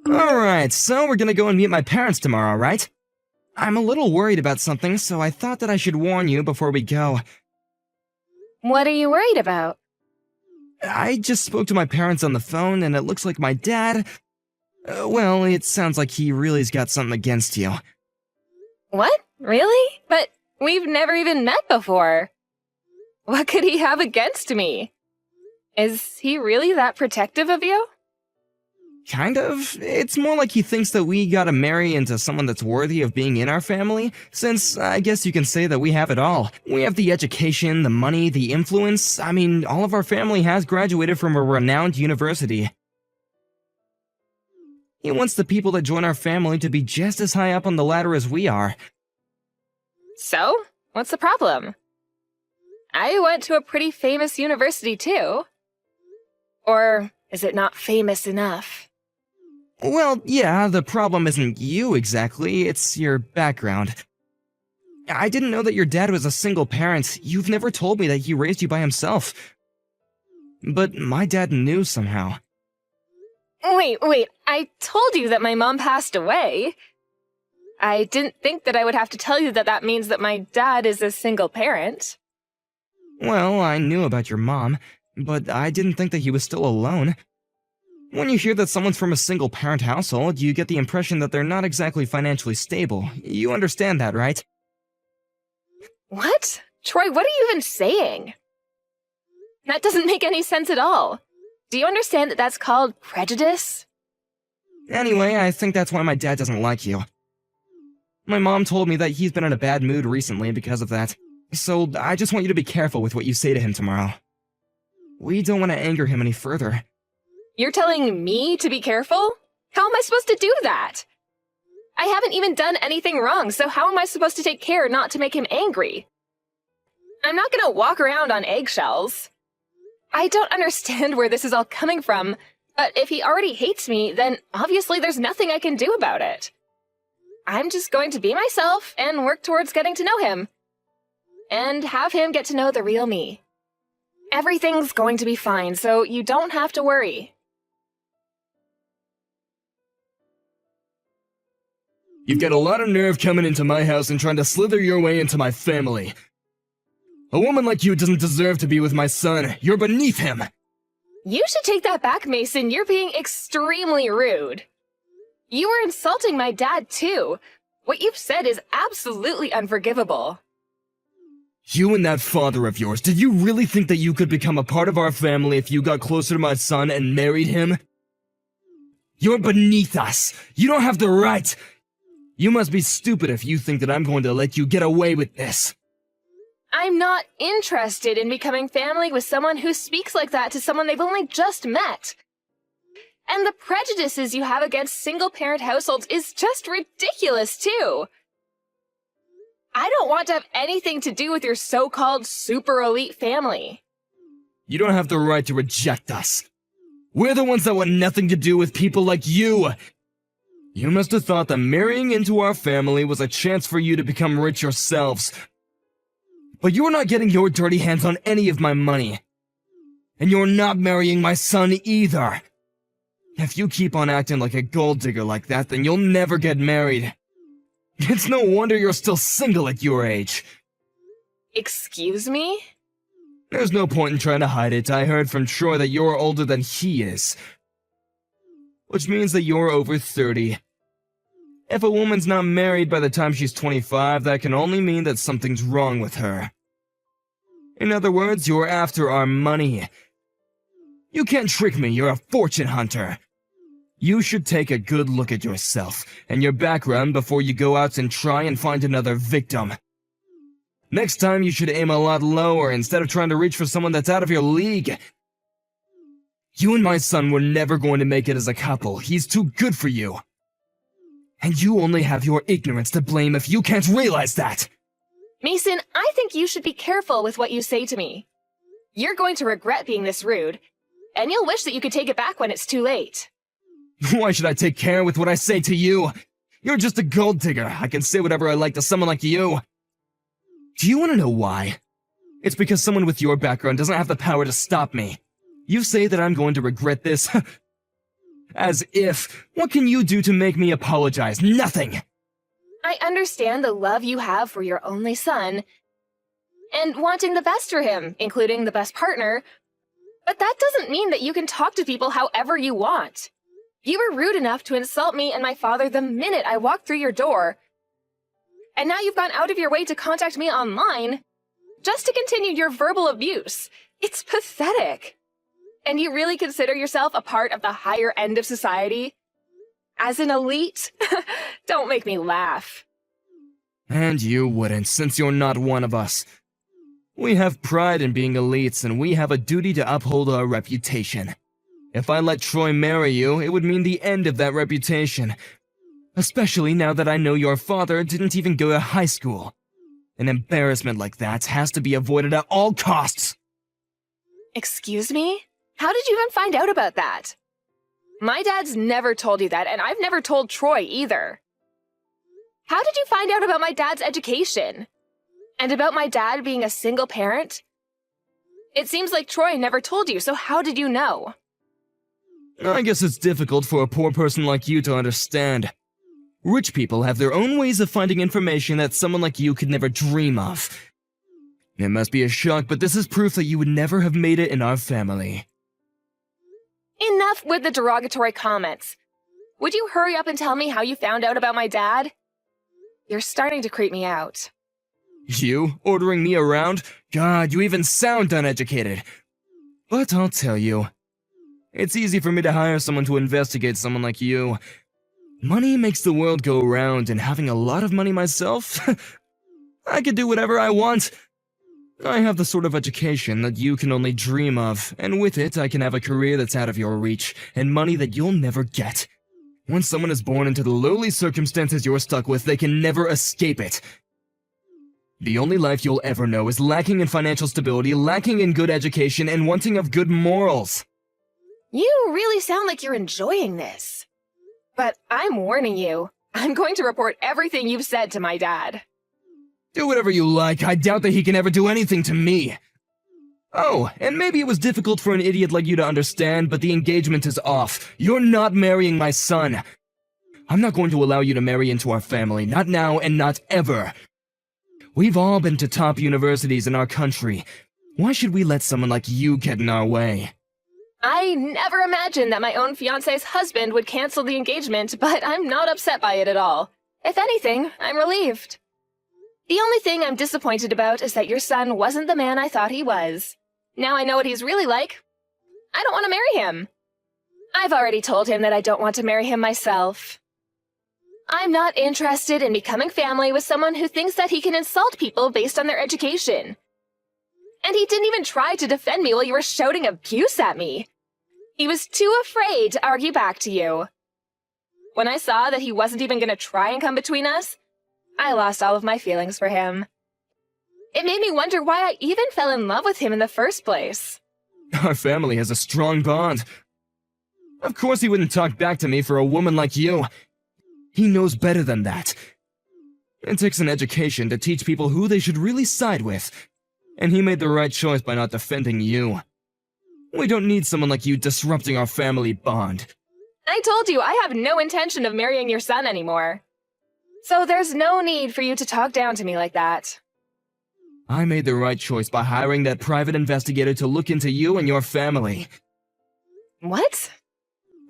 Alright, so we're gonna go and meet my parents tomorrow, right? I'm a little worried about something, so I thought that I should warn you before we go. What are you worried about? I just spoke to my parents on the phone, and it looks like my dad... well, it sounds like he really's got something against you. What? Really? But we've never even met before. What could he have against me? Is he really that protective of you? Kind of. It's more like he thinks that we gotta marry into someone that's worthy of being in our family, since I guess you can say that we have it all. We have the education, the money, the influence. I mean, all of our family has graduated from a renowned university. He wants the people that join our family to be just as high up on the ladder as we are. So, what's the problem? I went to a pretty famous university too. Or is it not famous enough? Well, yeah, the problem isn't you exactly, it's your background. I didn't know that your dad was a single parent. You've never told me that he raised you by himself. But my dad knew somehow. Wait, I told you that my mom passed away. I didn't think that I would have to tell you that that means that my dad is a single parent. Well, I knew about your mom, but I didn't think that he was still alone. When you hear that someone's from a single-parent household, you get the impression that they're not exactly financially stable. You understand that, right? What? Troy, what are you even saying? That doesn't make any sense at all. Do you understand that that's called prejudice? Anyway, I think that's why my dad doesn't like you. My mom told me that he's been in a bad mood recently because of that. So I just want you to be careful with what you say to him tomorrow. We don't want to anger him any further. You're telling me to be careful? How am I supposed to do that? I haven't even done anything wrong, so how am I supposed to take care not to make him angry? I'm not gonna walk around on eggshells. I don't understand where this is all coming from, but if he already hates me, then obviously there's nothing I can do about it. I'm just going to be myself and work towards getting to know him. And have him get to know the real me. Everything's going to be fine, so you don't have to worry. You've got a lot of nerve coming into my house and trying to slither your way into my family. A woman like you doesn't deserve to be with my son. You're beneath him. You should take that back, Mason. You're being extremely rude. You were insulting my dad, too. What you've said is absolutely unforgivable. You and that father of yours, did you really think that you could become a part of our family if you got closer to my son and married him? You're beneath us. You don't have the right. You must be stupid if you think that I'm going to let you get away with this. I'm not interested in becoming family with someone who speaks like that to someone they've only just met. And the prejudices you have against single-parent households is just ridiculous, too. I don't want to have anything to do with your so-called super elite family. You don't have the right to reject us. We're the ones that want nothing to do with people like you. You must have thought that marrying into our family was a chance for you to become rich yourselves. But you're not getting your dirty hands on any of my money. And you're not marrying my son either. If you keep on acting like a gold digger like that, then you'll never get married. It's no wonder you're still single at your age. Excuse me? There's no point in trying to hide it. I heard from Troy that you're older than he is. Which means that you're over 30. If a woman's not married by the time she's 25, that can only mean that something's wrong with her. In other words, you're after our money. You can't trick me, you're a fortune hunter. You should take a good look at yourself and your background before you go out and try and find another victim. Next time you should aim a lot lower instead of trying to reach for someone that's out of your league. You and my son were never going to make it as a couple. He's too good for you. And you only have your ignorance to blame if you can't realize that. Mason, I think you should be careful with what you say to me. You're going to regret being this rude, and you'll wish that you could take it back when it's too late. Why should I take care with what I say to you? You're just a gold digger. I can say whatever I like to someone like you. Do you want to know why? It's because someone with your background doesn't have the power to stop me. You say that I'm going to regret this. As if. What can you do to make me apologize? Nothing! I understand the love you have for your only son and wanting the best for him, including the best partner, but that doesn't mean that you can talk to people however you want. You were rude enough to insult me and my father the minute I walked through your door, and now you've gone out of your way to contact me online just to continue your verbal abuse. It's pathetic. And you really consider yourself a part of the higher end of society? As an elite? Don't make me laugh. And you wouldn't, since you're not one of us. We have pride in being elites, and we have a duty to uphold our reputation. If I let Troy marry you, it would mean the end of that reputation. Especially now that I know your father didn't even go to high school. An embarrassment like that has to be avoided at all costs. Excuse me? How did you even find out about that? My dad's never told you that, and I've never told Troy either. How did you find out about my dad's education? And about my dad being a single parent? It seems like Troy never told you, so how did you know? I guess it's difficult for a poor person like you to understand. Rich people have their own ways of finding information that someone like you could never dream of. It must be a shock, but this is proof that you would never have made it in our family. Enough with the derogatory comments. Would you hurry up and tell me how you found out about my dad? You're starting to creep me out. You? Ordering me around? God, you even sound uneducated. But I'll tell you. It's easy for me to hire someone to investigate someone like you. Money makes the world go round, and having a lot of money myself, I could do whatever I want. I have the sort of education that you can only dream of, and with it I can have a career that's out of your reach, and money that you'll never get. Once someone is born into the lowly circumstances you're stuck with, they can never escape it. The only life you'll ever know is lacking in financial stability, lacking in good education, and wanting of good morals. You really sound like you're enjoying this. But I'm warning you, I'm going to report everything you've said to my dad. Do whatever you like. I doubt that he can ever do anything to me. Oh, and maybe it was difficult for an idiot like you to understand, but the engagement is off. You're not marrying my son. I'm not going to allow you to marry into our family, not now and not ever. We've all been to top universities in our country. Why should we let someone like you get in our way? I never imagined that my own fiancé's husband would cancel the engagement, but I'm not upset by it at all. If anything, I'm relieved. The only thing I'm disappointed about is that your son wasn't the man I thought he was. Now I know what he's really like. I don't want to marry him. I've already told him that I don't want to marry him myself. I'm not interested in becoming family with someone who thinks that he can insult people based on their education. And he didn't even try to defend me while you were shouting abuse at me. He was too afraid to argue back to you. When I saw that he wasn't even going to try and come between us, I lost all of my feelings for him. It made me wonder why I even fell in love with him in the first place. Our family has a strong bond. Of course he wouldn't talk back to me for a woman like you. He knows better than that. It takes an education to teach people who they should really side with. And he made the right choice by not defending you. We don't need someone like you disrupting our family bond. I told you I have no intention of marrying your son anymore. So there's no need for you to talk down to me like that. I made the right choice by hiring that private investigator to look into you and your family. What?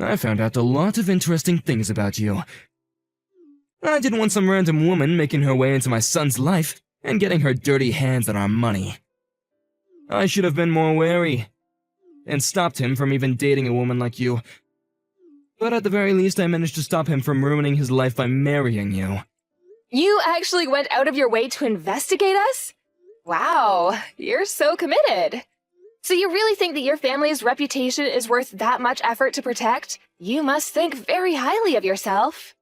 I found out a lot of interesting things about you. I didn't want some random woman making her way into my son's life and getting her dirty hands on our money. I should have been more wary and stopped him from even dating a woman like you. But at the very least, I managed to stop him from ruining his life by marrying you. You actually went out of your way to investigate us? Wow, you're so committed. So you really think that your family's reputation is worth that much effort to protect? You must think very highly of yourself.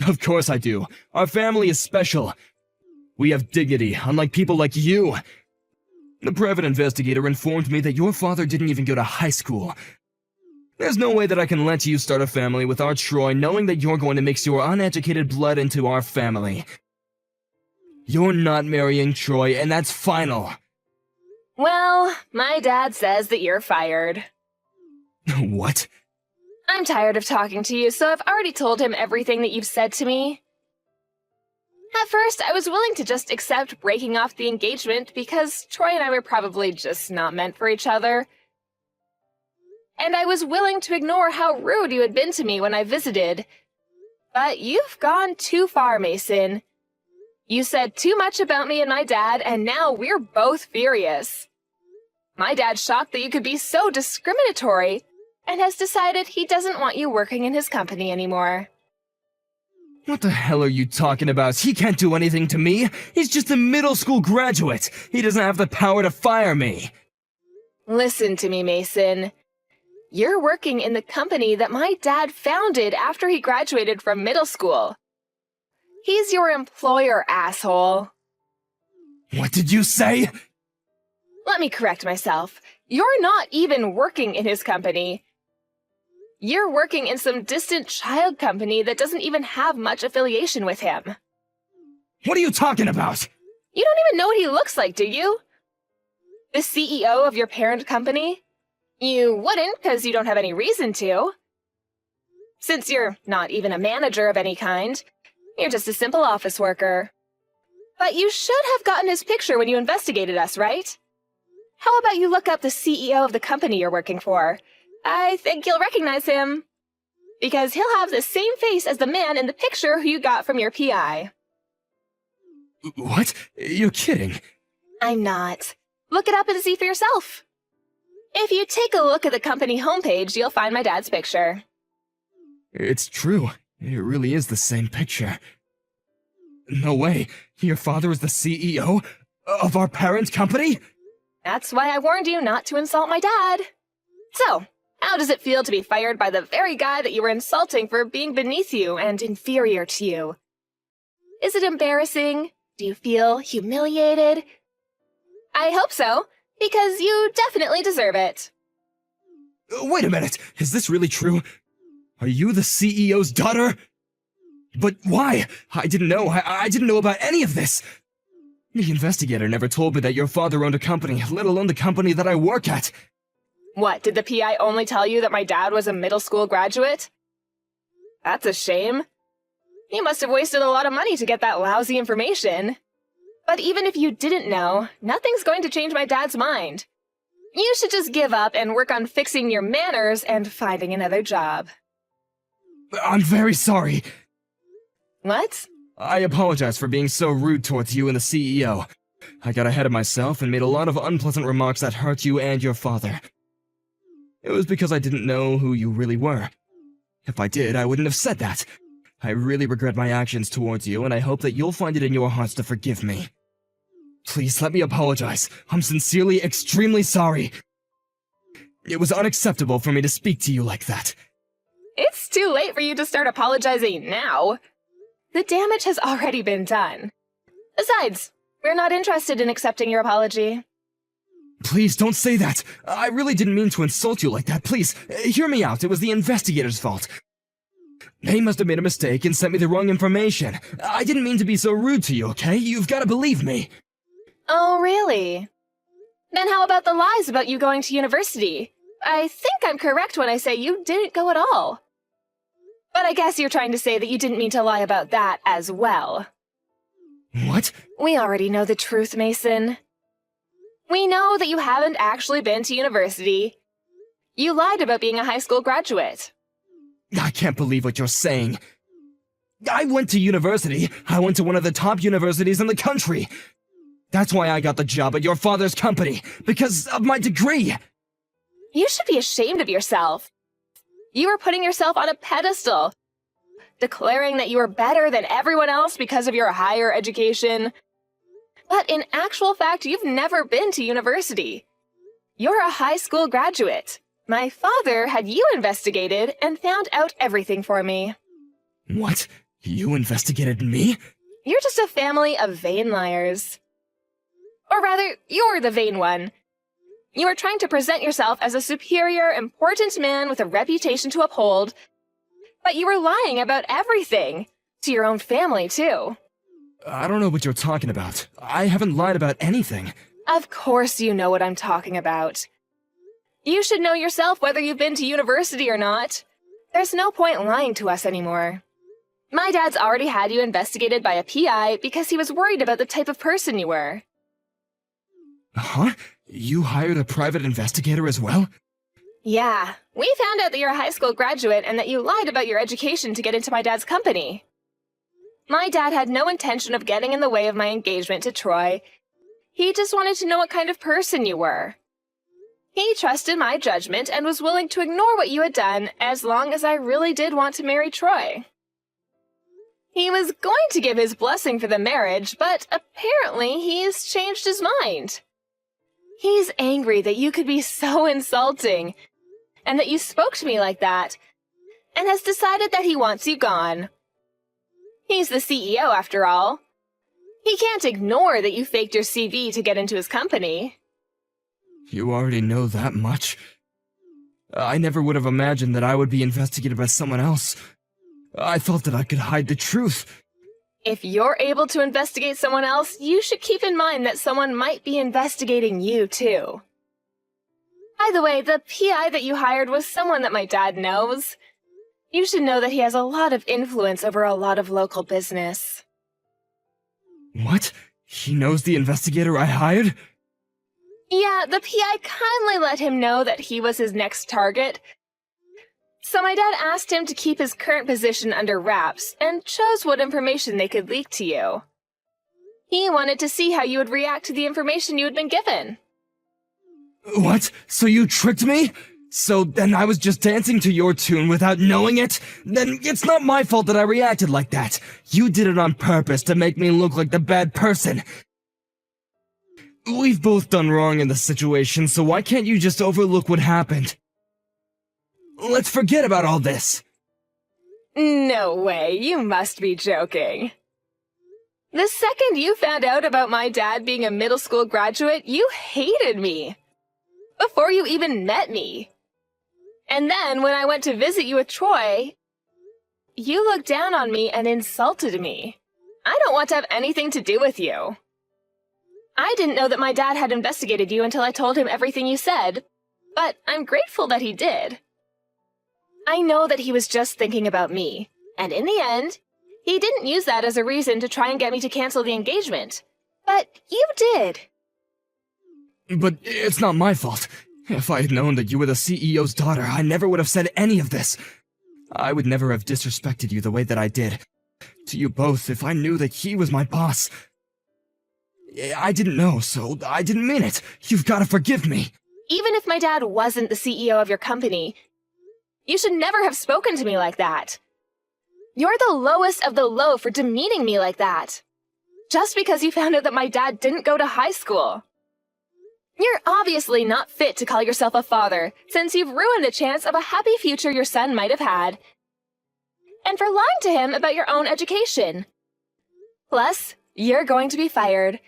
Of course I do. Our family is special. We have dignity, unlike people like you. The private investigator informed me that your father didn't even go to high school. There's no way that I can let you start a family with our Troy knowing that you're going to mix your uneducated blood into our family. You're not marrying Troy, and that's final. Well, my dad says that you're fired. What? I'm tired of talking to you, so I've already told him everything that you've said to me. At first, I was willing to just accept breaking off the engagement because Troy and I were probably just not meant for each other. And I was willing to ignore how rude you had been to me when I visited. But you've gone too far, Mason. You said too much about me and my dad, and now we're both furious. My dad's shocked that you could be so discriminatory, and has decided he doesn't want you working in his company anymore. What the hell are you talking about? He can't do anything to me. He's just a middle school graduate. He doesn't have the power to fire me. Listen to me, Mason. You're working in the company that my dad founded after he graduated from middle school. He's your employer, asshole. What did you say? Let me correct myself. You're not even working in his company. You're working in some distant child company that doesn't even have much affiliation with him. What are you talking about? You don't even know what he looks like, do you? The CEO of your parent company? You wouldn't, because you don't have any reason to. Since you're not even a manager of any kind, you're just a simple office worker. But you should have gotten his picture when you investigated us, right? How about you look up the CEO of the company you're working for? I think you'll recognize him. Because he'll have the same face as the man in the picture who you got from your PI. What? You're kidding. I'm not. Look it up and see for yourself. If you take a look at the company homepage, you'll find my dad's picture. It's true. It really is the same picture. No way. Your father is the CEO of our parent company? That's why I warned you not to insult my dad. So, how does it feel to be fired by the very guy that you were insulting for being beneath you and inferior to you? Is it embarrassing? Do you feel humiliated? I hope so, because you definitely deserve it. Wait a minute. Is this really true? Are you the CEO's daughter? But why? I didn't know. I didn't know about any of this. The investigator never told me that your father owned a company, let alone the company that I work at. What, did the PI only tell you that my dad was a middle school graduate? That's a shame. You must have wasted a lot of money to get that lousy information. But even if you didn't know, nothing's going to change my dad's mind. You should just give up and work on fixing your manners and finding another job. I'm very sorry. What? I apologize for being so rude towards you and the CEO. I got ahead of myself and made a lot of unpleasant remarks that hurt you and your father. It was because I didn't know who you really were. If I did, I wouldn't have said that. I really regret my actions towards you, and I hope that you'll find it in your hearts to forgive me. Please let me apologize. I'm sincerely extremely sorry. It was unacceptable for me to speak to you like that. It's too late for you to start apologizing now. The damage has already been done. Besides, we're not interested in accepting your apology. Please don't say that. I really didn't mean to insult you like that. Please, hear me out. It was the investigator's fault. They must have made a mistake and sent me the wrong information. I didn't mean to be so rude to you, okay? You've got to believe me. Oh, really? Then how about the lies about you going to university? I think I'm correct when I say you didn't go at all. But I guess you're trying to say that you didn't mean to lie about that as well. What? We already know the truth, Mason. We know that you haven't actually been to university. You lied about being a high school graduate. I can't believe what you're saying. I went to university. I went to one of the top universities in the country. That's why I got the job at your father's company, because of my degree. You should be ashamed of yourself. You were putting yourself on a pedestal, declaring that you were better than everyone else because of your higher education. But in actual fact, you've never been to university. You're a high school graduate. My father had you investigated and found out everything for me. What? You investigated me? You're just a family of vain liars. Or rather, you're the vain one. You are trying to present yourself as a superior, important man with a reputation to uphold, but you were lying about everything. To your own family, too. I don't know what you're talking about. I haven't lied about anything. Of course you know what I'm talking about. You should know yourself whether you've been to university or not. There's no point lying to us anymore. My dad's already had you investigated by a PI because he was worried about the type of person you were. Huh? You hired a private investigator as well? Yeah, we found out that you're a high school graduate and that you lied about your education to get into my dad's company. My dad had no intention of getting in the way of my engagement to Troy. He just wanted to know what kind of person you were. He trusted my judgment and was willing to ignore what you had done as long as I really did want to marry Troy. He was going to give his blessing for the marriage, but apparently he's changed his mind. He's angry that you could be so insulting, and that you spoke to me like that, and has decided that he wants you gone. He's the CEO, after all. He can't ignore that you faked your CV to get into his company. You already know that much? I never would have imagined that I would be investigated by someone else. I thought that I could hide the truth. If you're able to investigate someone else, you should keep in mind that someone might be investigating you, too. By the way, the PI that you hired was someone that my dad knows. You should know that he has a lot of influence over a lot of local business. What? He knows the investigator I hired? Yeah, the PI kindly let him know that he was his next target. So my dad asked him to keep his current position under wraps and chose what information they could leak to you. He wanted to see how you would react to the information you had been given. What? So you tricked me? So then I was just dancing to your tune without knowing it? Then it's not my fault that I reacted like that. You did it on purpose to make me look like the bad person. We've both done wrong in this situation, so why can't you just overlook what happened? Let's forget about all this. No way, you must be joking. The second you found out about my dad being a middle school graduate, you hated me. Before you even met me. And then when I went to visit you with Troy, you looked down on me and insulted me. I don't want to have anything to do with you. I didn't know that my dad had investigated you until I told him everything you said, but I'm grateful that he did. I know that he was just thinking about me, and in the end, he didn't use that as a reason to try and get me to cancel the engagement. But you did. But it's not my fault. If I had known that you were the CEO's daughter, I never would have said any of this. I would never have disrespected you the way that I did. To you both, if I knew that he was my boss. I didn't know, so I didn't mean it. You've got to forgive me. Even if my dad wasn't the CEO of your company, you should never have spoken to me like that. You're the lowest of the low for demeaning me like that. Just because you found out that my dad didn't go to high school. You're obviously not fit to call yourself a father, since you've ruined the chance of a happy future your son might have had. And for lying to him about your own education. Plus, you're going to be fired,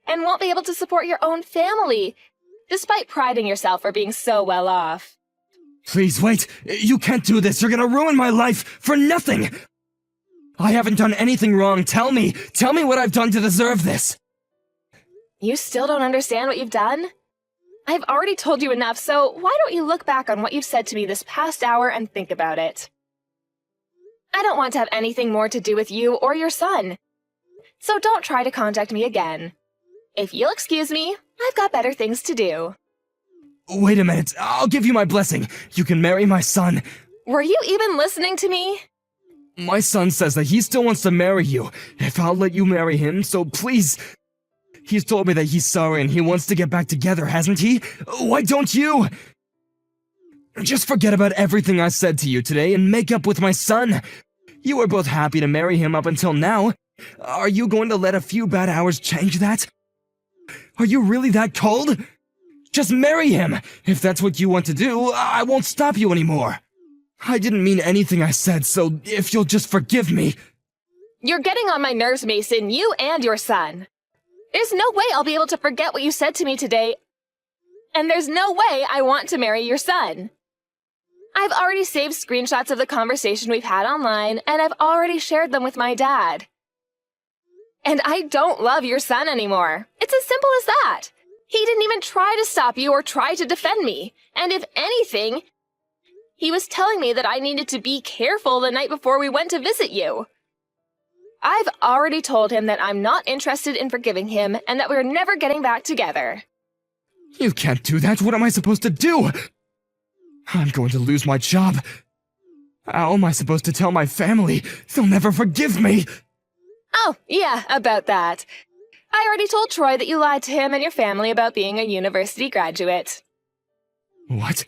and won't be able to support your own family, despite priding yourself for being so well off. Please wait, you can't do this, you're gonna ruin my life for nothing! I haven't done anything wrong, tell me what I've done to deserve this! You still don't understand what you've done? I've already told you enough, so why don't you look back on what you've said to me this past hour and think about it? I don't want to have anything more to do with you or your son, so don't try to contact me again. If you'll excuse me, I've got better things to do. Wait a minute, I'll give you my blessing. You can marry my son. Were you even listening to me? My son says that he still wants to marry you, if I'll let you marry him, so please. He's told me that he's sorry and he wants to get back together, hasn't he? Why don't you? Just forget about everything I said to you today and make up with my son. You were both happy to marry him up until now. Are you going to let a few bad hours change that? Are you really that cold? Just marry him! If that's what you want to do, I won't stop you anymore. I didn't mean anything I said, so if you'll just forgive me. You're getting on my nerves, Mason, you and your son. There's no way I'll be able to forget what you said to me today, and there's no way I want to marry your son. I've already saved screenshots of the conversation we've had online, and I've already shared them with my dad. And I don't love your son anymore. It's as simple as that. He didn't even try to stop you or try to defend me. And if anything, He was telling me that I needed to be careful the night before we went to visit you. I've already told him that I'm not interested in forgiving him and that we're never getting back together. You can't do that. What am I supposed to do? I'm going to lose my job. How am I supposed to tell my family? They'll never forgive me. Oh, yeah, about that. I already told Troy that you lied to him and your family about being a university graduate. What?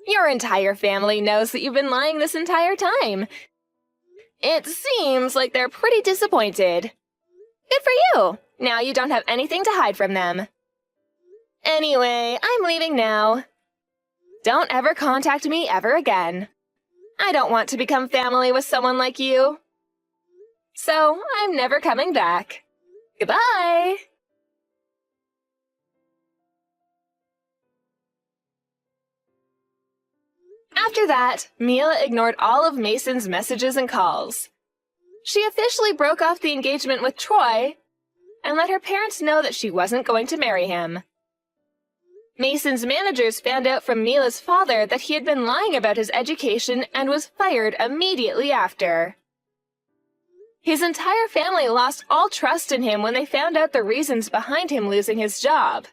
Your entire family knows that you've been lying this entire time. It seems like they're pretty disappointed. Good for you! Now you don't have anything to hide from them. Anyway, I'm leaving now. Don't ever contact me ever again. I don't want to become family with someone like you. So, I'm never coming back. Goodbye! After that, Mila ignored all of Mason's messages and calls. She officially broke off the engagement with Troy and let her parents know that she wasn't going to marry him. Mason's managers found out from Mila's father that he had been lying about his education and was fired immediately after. His entire family lost all trust in him when they found out the reasons behind him losing his job.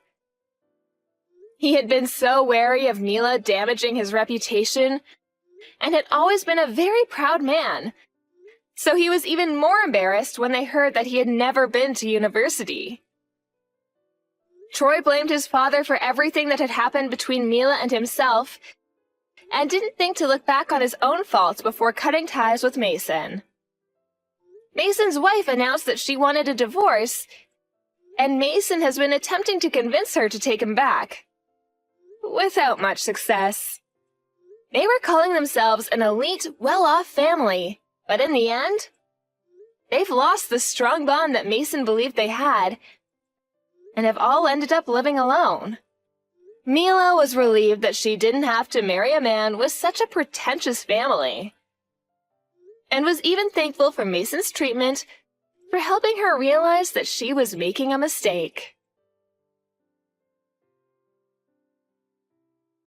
He had been so wary of Mila damaging his reputation and had always been a very proud man, so he was even more embarrassed when they heard that he had never been to university. Troy blamed his father for everything that had happened between Mila and himself and didn't think to look back on his own faults before cutting ties with Mason. Mason's wife announced that she wanted a divorce, and Mason has been attempting to convince her to take him back. Without much success. They were calling themselves an elite, well-off family, but in the end, they've lost the strong bond that Mason believed they had, and have all ended up living alone. Mila was relieved that she didn't have to marry a man with such a pretentious family, and was even thankful for Mason's treatment for helping her realize that she was making a mistake.